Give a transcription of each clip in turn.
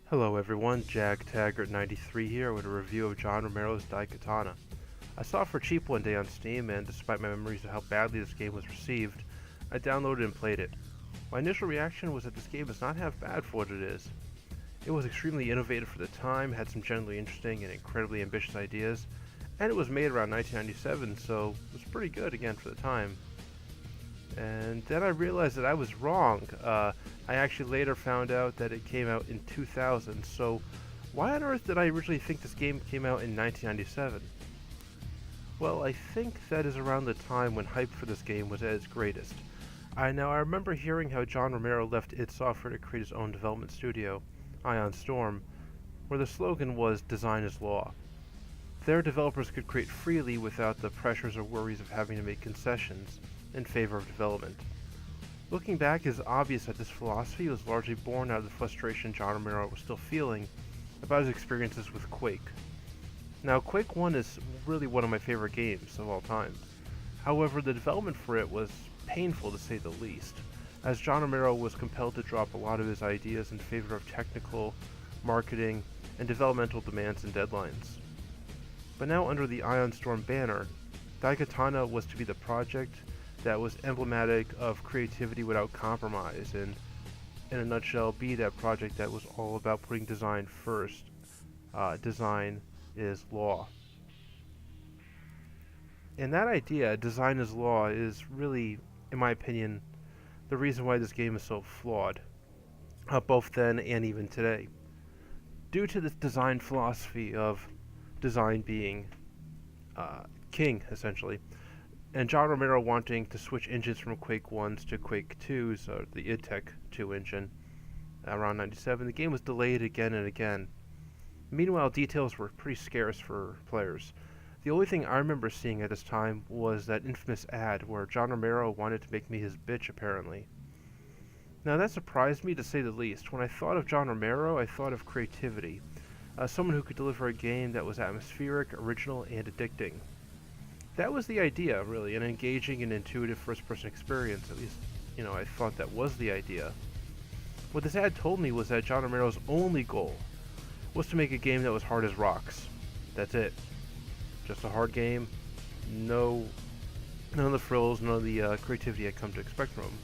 Hello everyone, Jag Taggart 93 here with a review of John Romero's Daikatana. I saw it for cheap one day on Steam, and despite my memories of how badly this game was received, I downloaded and played it. My initial reaction was that this game is not half bad for what it is. It was extremely innovative for the time, had some generally interesting and incredibly ambitious ideas, and it was made around 1997, so it was pretty good again for the time. And then I realized that I was wrong. I actually later found out that it came out in 2000, so why on earth did I originally think this game came out in 1997? Well, I think that is around the time when hype for this game was at its greatest. I remember hearing how John Romero left id Software to create his own development studio, Ion Storm, where the slogan was "Design is Law." Their developers could create freely without the pressures or worries of having to make concessions in favor of development. Looking back, it is obvious that this philosophy was largely born out of the frustration John Romero was still feeling about his experiences with Quake. Now, Quake 1 is really one of my favorite games of all time. However, the development for it was painful to say the least, as John Romero was compelled to drop a lot of his ideas in favor of technical, marketing, and developmental demands and deadlines. But now, under the Ion Storm banner, Daikatana was to be the project that was emblematic of creativity without compromise, and in a nutshell, be that project that was all about putting design first. Design is law. And that idea, design is law, is really, in my opinion, the reason why this game is so flawed, both then and even today. Due to this design philosophy of design being king, essentially, and John Romero wanting to switch engines from Quake 1's to Quake 2's, the id Tech 2 engine, around 97, the game was delayed again and again. Meanwhile, details were pretty scarce for players. The only thing I remember seeing at this time was that infamous ad where John Romero wanted to make me his bitch, apparently. Now that surprised me to say the least. When I thought of John Romero, I thought of creativity. Someone who could deliver a game that was atmospheric, original, and addicting. That was the idea, really, an engaging and intuitive first-person experience. At least, I thought that was the idea. What this ad told me was that John Romero's only goal was to make a game that was hard as rocks. That's it. Just a hard game. None of the frills, none of the creativity I'd come to expect from him.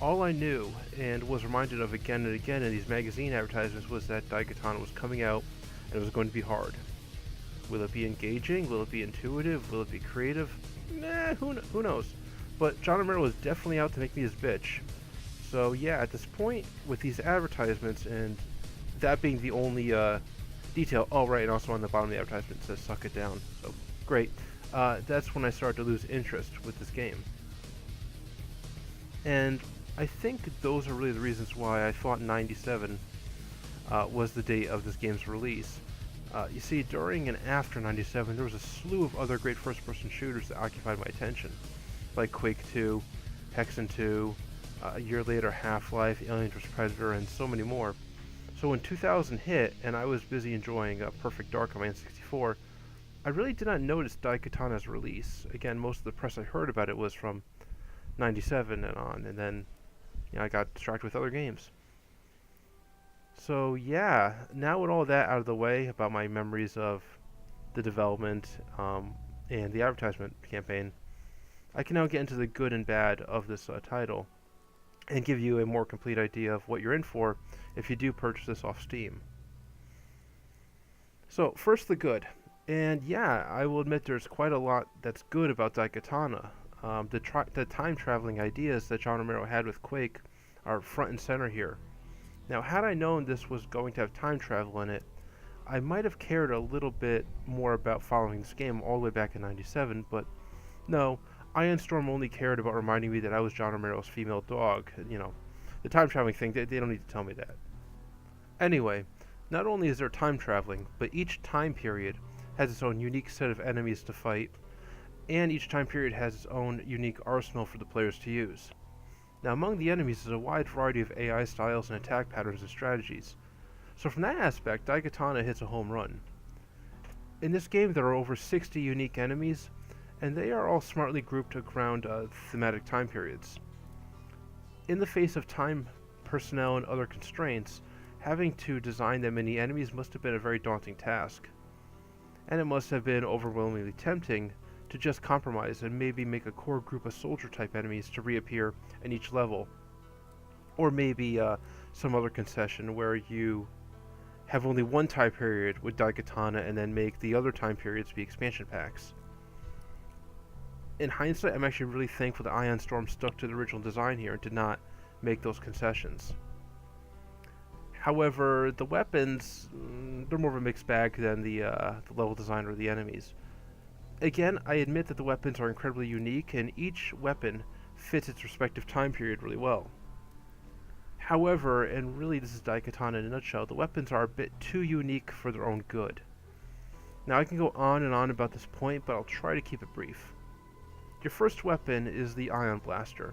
All I knew, and was reminded of again and again in these magazine advertisements, was that Daikatana was coming out, and it was going to be hard. Will it be engaging? Will it be intuitive? Will it be creative? Who knows? But John Romero was definitely out to make me his bitch. So yeah, at this point, with these advertisements, and that being the only detail, oh right, and also on the bottom of the advertisement it says "suck it down," so great. That's when I started to lose interest with this game. And I think those are really the reasons why I thought 97 was the date of this game's release. You see, during and after 97, there was a slew of other great first-person shooters that occupied my attention, like Quake 2, Hexen 2, a year later Half-Life, Alien vs. Predator, and so many more. So when 2000 hit, and I was busy enjoying Perfect Dark on my N64, I really did not notice Daikatana's release. Again, most of the press I heard about it was from 97 and on, and then I got distracted with other games. So yeah, now with all that out of the way about my memories of the development and the advertisement campaign, I can now get into the good and bad of this title and give you a more complete idea of what you're in for if you do purchase this off Steam. So first, the good. And yeah, I will admit there's quite a lot that's good about Daikatana. The time traveling ideas that John Romero had with Quake are front and center here. Now, had I known this was going to have time travel in it, I might have cared a little bit more about following this game all the way back in 97, but no, Ion Storm only cared about reminding me that I was John Romero's female dog. The time traveling thing, they don't need to tell me that. Anyway, not only is there time traveling, but each time period has its own unique set of enemies to fight, and each time period has its own unique arsenal for the players to use. Now, among the enemies is a wide variety of AI styles and attack patterns and strategies. So from that aspect, Daikatana hits a home run. In this game, there are over 60 unique enemies, and they are all smartly grouped around thematic time periods. In the face of time, personnel, and other constraints, Having to design that many enemies must have been a very daunting task, and it must have been overwhelmingly tempting to just compromise and maybe make a core group of soldier-type enemies to reappear in each level, or maybe some other concession where you have only one time period with Daikatana and then make the other time periods be expansion packs. In hindsight, I'm actually really thankful that Ion Storm stuck to the original design here and did not make those concessions. However, the weapons, they're more of a mixed bag than the level design or the enemies. Again, I admit that the weapons are incredibly unique, and each weapon fits its respective time period really well. However, and really this is Daikatana in a nutshell, the weapons are a bit too unique for their own good. Now I can go on and on about this point, but I'll try to keep it brief. Your first weapon is the Ion Blaster.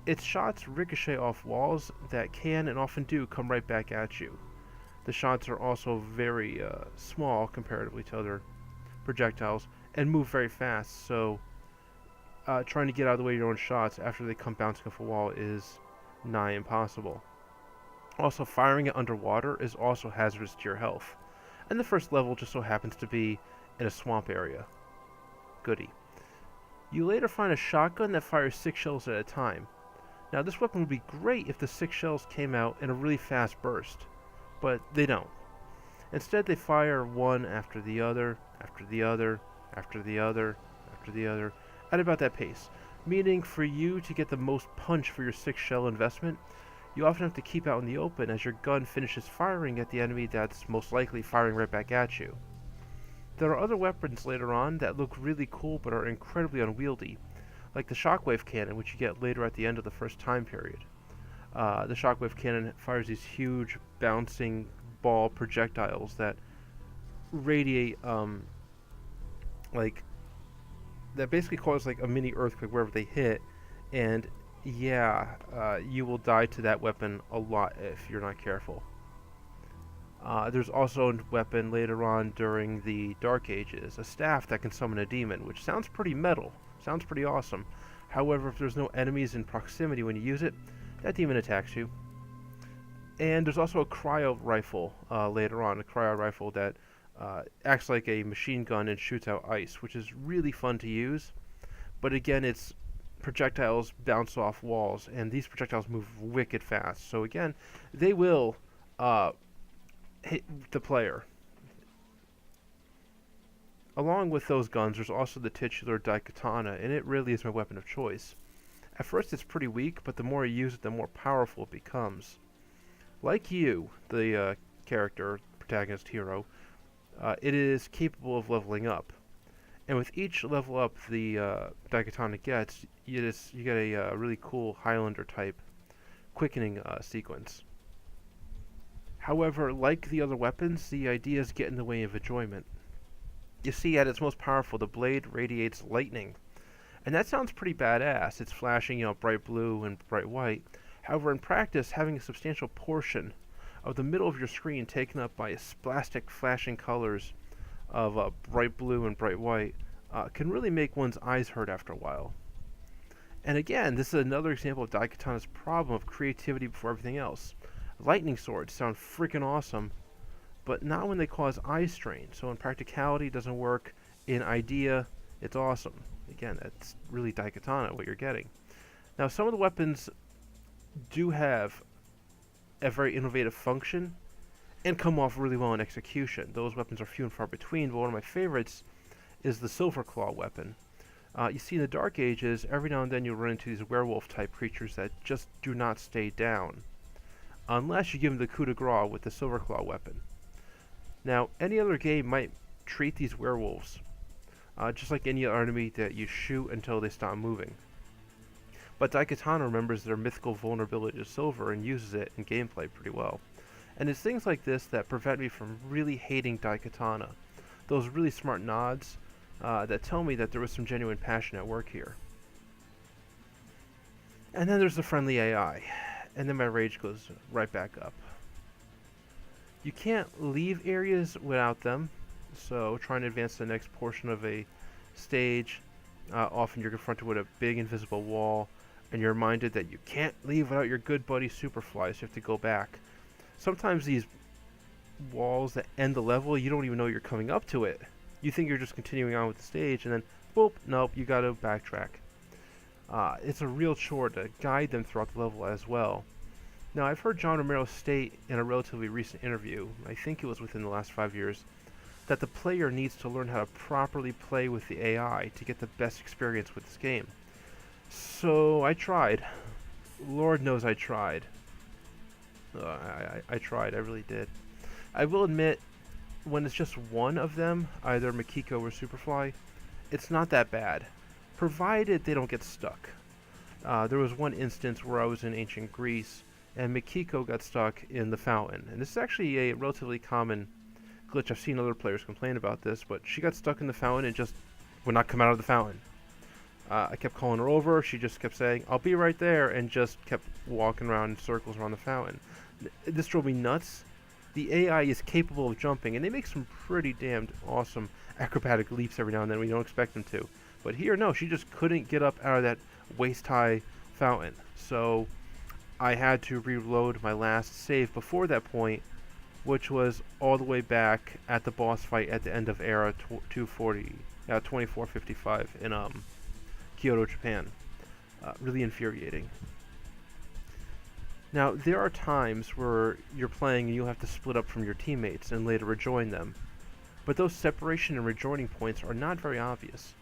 Its shots ricochet off walls that can and often do come right back at you. The shots are also very small comparatively to other projectiles and move very fast, so trying to get out of the way of your own shots after they come bouncing off a wall is nigh impossible. Also, firing it underwater is also hazardous to your health, and the first level just so happens to be in a swamp area. Goody. You later find a shotgun that fires 6 shells at a time. Now this weapon would be great if the 6 shells came out in a really fast burst, but they don't. Instead they fire one after the other, after the other, after the other, after the other, at about that pace. Meaning for you to get the most punch for your 6 shell investment, you often have to keep out in the open as your gun finishes firing at the enemy that's most likely firing right back at you. There are other weapons later on that look really cool but are incredibly unwieldy, like the shockwave cannon, which you get later at the end of the first time period. The shockwave cannon fires these huge bouncing ball projectiles that radiate, that basically cause like a mini earthquake wherever they hit, and you will die to that weapon a lot if you're not careful. There's also a weapon later on during the Dark Ages, a staff that can summon a demon, which sounds pretty metal, sounds pretty awesome. However, if there's no enemies in proximity when you use it, that demon attacks you. And there's also a cryo rifle later on, a cryo rifle that acts like a machine gun and shoots out ice, which is really fun to use. But again, its projectiles bounce off walls, and these projectiles move wicked fast. So again, they will hit the player. Along with those guns, there's also the titular Daikatana, and it really is my weapon of choice. At first it's pretty weak, but the more you use it, the more powerful it becomes. Like you, the character, protagonist, hero, it is capable of leveling up. And with each level up the Daikatana gets, you get a really cool Highlander type quickening sequence. However, like the other weapons, the ideas get in the way of enjoyment. You see, at its most powerful, the blade radiates lightning. And that sounds pretty badass. It's flashing, bright blue and bright white. However, in practice, having a substantial portion of the middle of your screen taken up by splastic flashing colors of bright blue and bright white can really make one's eyes hurt after a while. And again, this is another example of Daikatana's problem of creativity before everything else. Lightning swords sound freaking awesome, but not when they cause eye strain. So in practicality, it doesn't work. In idea, it's awesome. Again, that's really Daikatana, what you're getting. Now, some of the weapons do have a very innovative function and come off really well in execution. Those weapons are few and far between, but one of my favorites is the Silver Claw weapon. You see, in the Dark Ages, every now and then you'll run into these werewolf-type creatures that just do not stay down, unless you give them the coup de grace with the Silver Claw weapon. Now, any other game might treat these werewolves just like any other enemy that you shoot until they stop moving. But Daikatana remembers their mythical vulnerability to silver and uses it in gameplay pretty well. And it's things like this that prevent me from really hating Daikatana. Those really smart nods that tell me that there was some genuine passion at work here. And then there's the friendly AI. And then my rage goes right back up. You can't leave areas without them, so trying to advance to the next portion of a stage, often you're confronted with a big invisible wall, and you're reminded that you can't leave without your good buddy Superfly, so you have to go back. Sometimes these walls that end the level, you don't even know you're coming up to it. You think you're just continuing on with the stage, and then, boop, nope, you gotta backtrack. It's a real chore to guide them throughout the level as well. Now, I've heard John Romero state in a relatively recent interview, I think it was within the last 5 years, that the player needs to learn how to properly play with the AI to get the best experience with this game. So, I tried. Lord knows I tried. I tried, I really did. I will admit, when it's just one of them, either Makiko or Superfly, it's not that bad, provided they don't get stuck. There was one instance where I was in ancient Greece, and Makiko got stuck in the fountain. And this is actually a relatively common glitch. I've seen other players complain about this, but she got stuck in the fountain and just would not come out of the fountain. I kept calling her over, she just kept saying, "I'll be right there," and just kept walking around in circles around the fountain. This drove me nuts. The AI is capable of jumping, and they make some pretty damned awesome acrobatic leaps every now and then when you don't expect them to. But here, no, she just couldn't get up out of that waist-high fountain. So I had to reload my last save before that point, which was all the way back at the boss fight at the end of Era 2455 in Kyoto, Japan. Really infuriating. Now, there are times where you're playing and you'll have to split up from your teammates and later rejoin them, but those separation and rejoining points are not very obvious.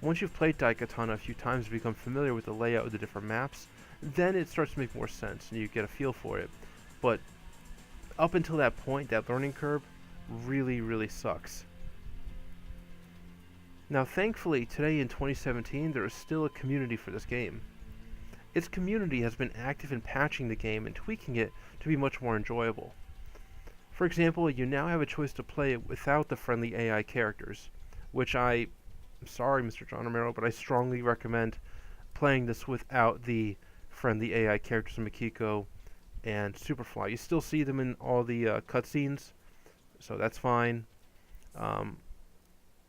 Once you've played Daikatana a few times and become familiar with the layout of the different maps, then it starts to make more sense and you get a feel for it. But up until that point, that learning curve really sucks. Now, thankfully, today in 2017, there is still a community for this game. Its community has been active in patching the game and tweaking it to be much more enjoyable. For example, you now have a choice to play it without the friendly AI characters, which I'm sorry, Mr. John Romero, but I strongly recommend playing this without the friendly AI characters in Makiko and Superfly. You still see them in all the cutscenes, so that's fine. And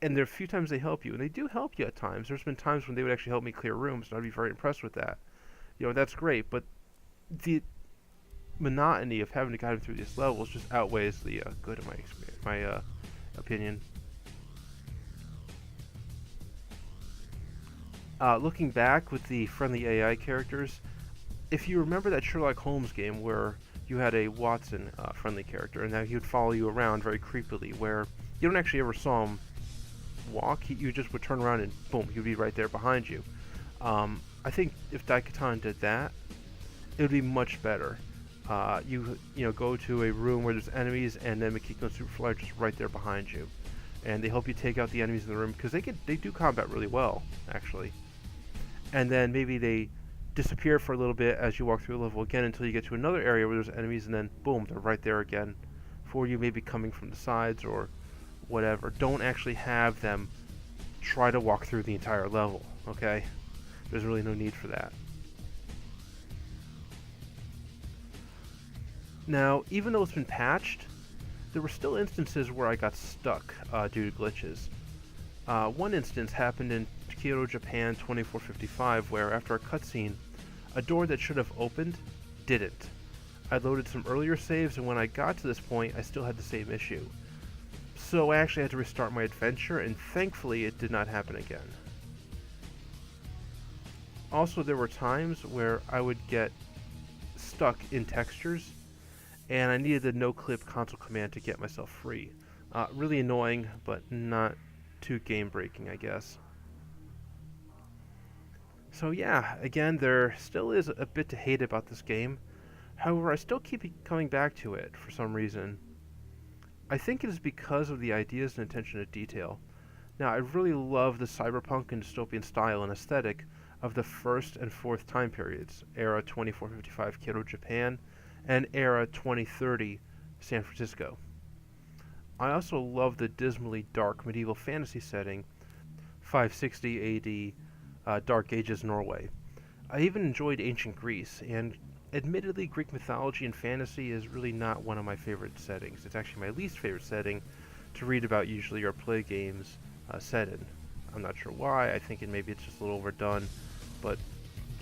there are a few times they help you, and they do help you at times. There's been times when they would actually help me clear rooms, and I'd be very impressed with that. You know, that's great, but the monotony of having to guide them through these levels just outweighs the good of my opinion. Looking back with the friendly AI characters, if you remember that Sherlock Holmes game where you had a Watson friendly character, and that he would follow you around very creepily, where you don't actually ever saw him walk, you just would turn around and boom, he'd be right there behind you. I think if Daikatana did that, it would be much better. You go to a room where there's enemies, and then Makiko and Superfly are just right there behind you, and they help you take out the enemies in the room because they do combat really well, actually. And then maybe they disappear for a little bit as you walk through the level again until you get to another area where there's enemies, and then boom, they're right there again for you, maybe coming from the sides or whatever. Don't actually have them try to walk through the entire level, okay? There's really no need for that. Now, even though it's been patched, there were still instances where I got stuck due to glitches. One instance happened in Kyoto, Japan 2455, where after a cutscene, a door that should have opened didn't. I loaded some earlier saves, and when I got to this point, I still had the same issue. So I actually had to restart my adventure, and thankfully it did not happen again. Also, there were times where I would get stuck in textures, and I needed the no-clip console command to get myself free. Really annoying, but not too game-breaking, I guess. So yeah, again, there still is a bit to hate about this game. However, I still keep coming back to it for some reason. I think it is because of the ideas and attention to detail. Now, I really love the cyberpunk and dystopian style and aesthetic of the first and fourth time periods, Era 2455 Kyoto, Japan, and Era 2030 San Francisco. I also love the dismally dark medieval fantasy setting, 560 AD, Dark Ages Norway. I even enjoyed ancient Greece, and admittedly Greek mythology and fantasy is really not one of my favorite settings. It's actually my least favorite setting to read about usually or play games set in. I'm not sure why. I think maybe it's just a little overdone. But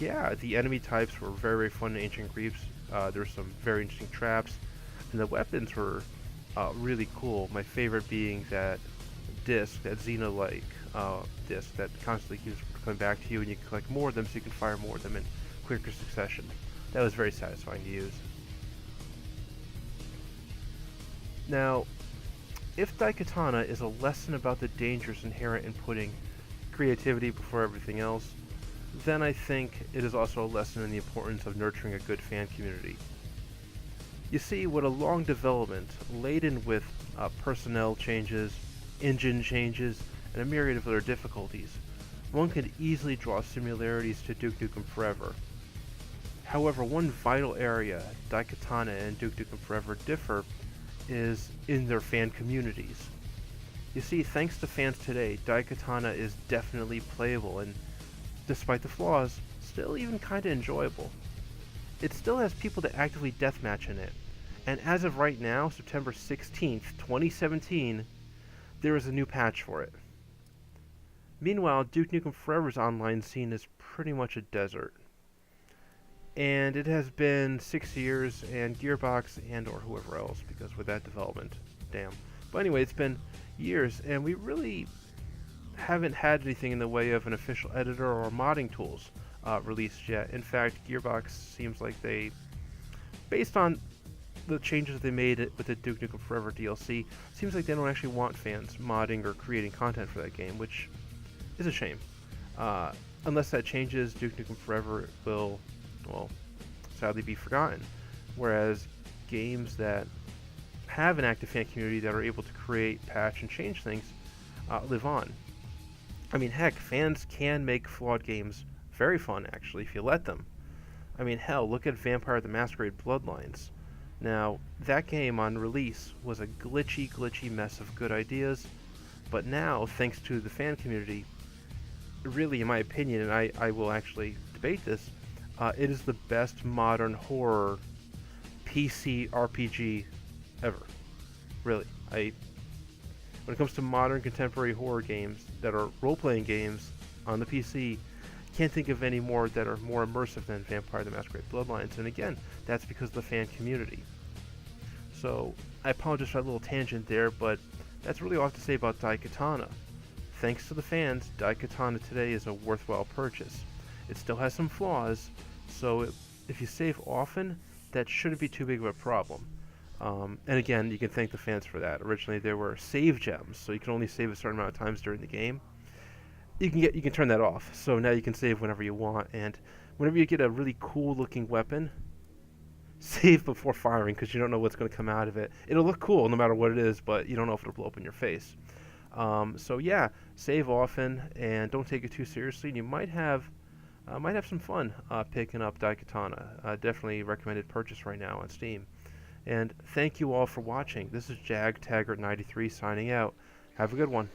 yeah, the enemy types were very fun in ancient Greece. There's some very interesting traps. And the weapons were really cool. My favorite being that DUSK, that Xeno-like disc that constantly keeps coming back to you, and you can collect more of them so you can fire more of them in quicker succession. That was very satisfying to use. Now, if Daikatana is a lesson about the dangers inherent in putting creativity before everything else, then I think it is also a lesson in the importance of nurturing a good fan community. You see, with a long development, laden with personnel changes, engine changes, and a myriad of other difficulties, one could easily draw similarities to Duke Nukem Forever. However, one vital area Daikatana and Duke Nukem Forever differ is in their fan communities. You see, thanks to fans today, Daikatana is definitely playable and, despite the flaws, still even kinda enjoyable. It still has people to actively deathmatch in it, and as of right now, September 16th, 2017, there is a new patch for it. Meanwhile, Duke Nukem Forever's online scene is pretty much a desert. And it has been 6 years, and Gearbox and or whoever else, because with that development, damn. But anyway, it's been years, and we really haven't had anything in the way of an official editor or modding tools released yet. In fact, Gearbox seems like they, based on the changes they made with the Duke Nukem Forever DLC, seems like they don't actually want fans modding or creating content for that game, which is a shame. Unless that changes, Duke Nukem Forever will, well, sadly be forgotten. Whereas games that have an active fan community that are able to create, patch, and change things live on. I mean, heck, fans can make flawed games very fun, actually, if you let them. I mean, hell, look at Vampire the Masquerade Bloodlines. Now, that game on release was a glitchy mess of good ideas, but now, thanks to the fan community, really, in my opinion, and I will actually debate this, it is the best modern horror PC RPG ever. Really. When it comes to modern contemporary horror games that are role-playing games on the PC, can't think of any more that are more immersive than Vampire the Masquerade Bloodlines, and again, that's because of the fan community. So, I apologize for that little tangent there, but that's really all I have to say about Daikatana. Thanks to the fans, Daikatana today is a worthwhile purchase. It still has some flaws, so if you save often, that shouldn't be too big of a problem. And again, you can thank the fans for that. Originally, there were save gems, so you can only save a certain amount of times during the game. You can turn that off, so now you can save whenever you want. And whenever you get a really cool-looking weapon, save before firing, because you don't know what's going to come out of it. It'll look cool no matter what it is, but you don't know if it'll blow up in your face. So yeah, save often and don't take it too seriously. And you might have some fun picking up Daikatana. Definitely recommended purchase right now on Steam. And thank you all for watching. This is Jag Taggart 93 signing out. Have a good one.